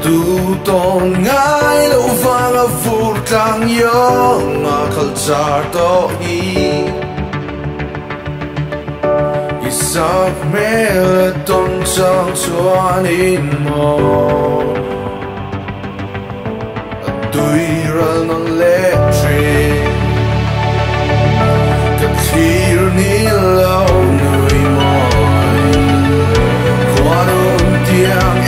tu ton ngai lo wanga fur tang yo nga culture to hi isak mel ton chang chuan in mo tui ral non le tre ka clear ni lo nui mo quantum tiang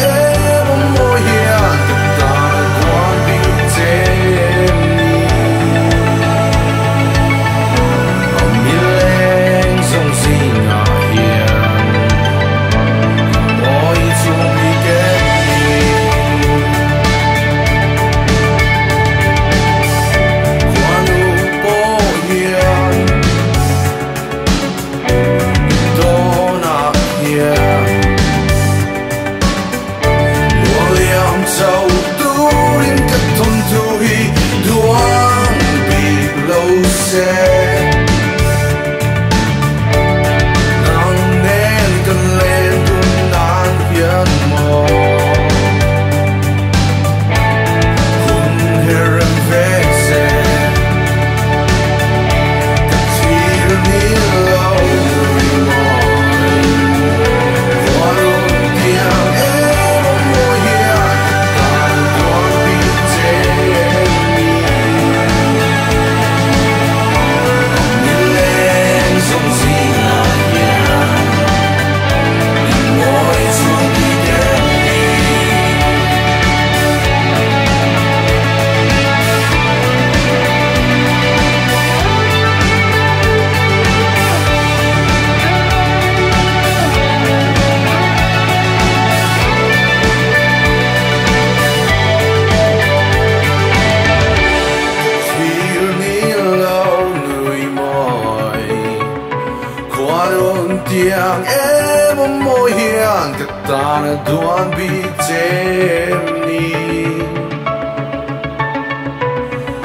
tiang em môi hiền cái ta là đoan bị chém ni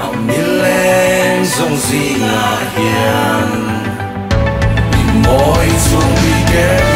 ông mi lên sông gì ngả hiền môi xuống bị ghé